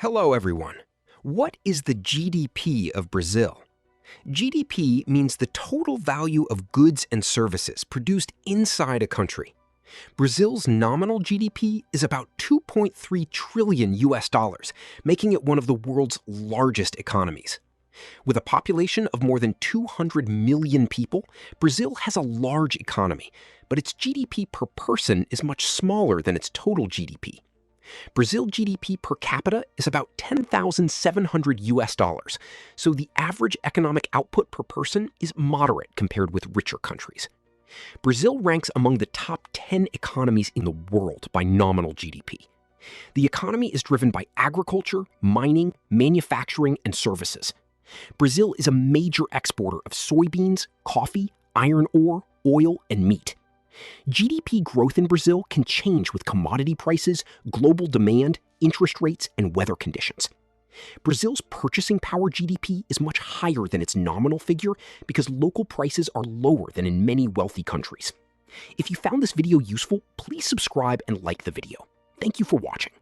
Hello, everyone. What is the GDP of Brazil? GDP means the total value of goods and services produced inside a country. Brazil's nominal GDP is about 2.3 trillion US dollars, making it one of the world's largest economies. With a population of more than 200 million people, Brazil has a large economy, but its GDP per person is much smaller than its total GDP. Brazil GDP per capita is about 10,700 US dollars, so the average economic output per person is moderate compared with richer countries. Brazil ranks among the top 10 economies in the world by nominal GDP. The economy is driven by agriculture, mining, manufacturing, and services. Brazil is a major exporter of soybeans, coffee, iron ore, oil, and meat. GDP growth in Brazil can change with commodity prices, global demand, interest rates, and weather conditions. Brazil's purchasing power GDP is much higher than its nominal figure because local prices are lower than in many wealthy countries. If you found this video useful, please subscribe and like the video. Thank you for watching.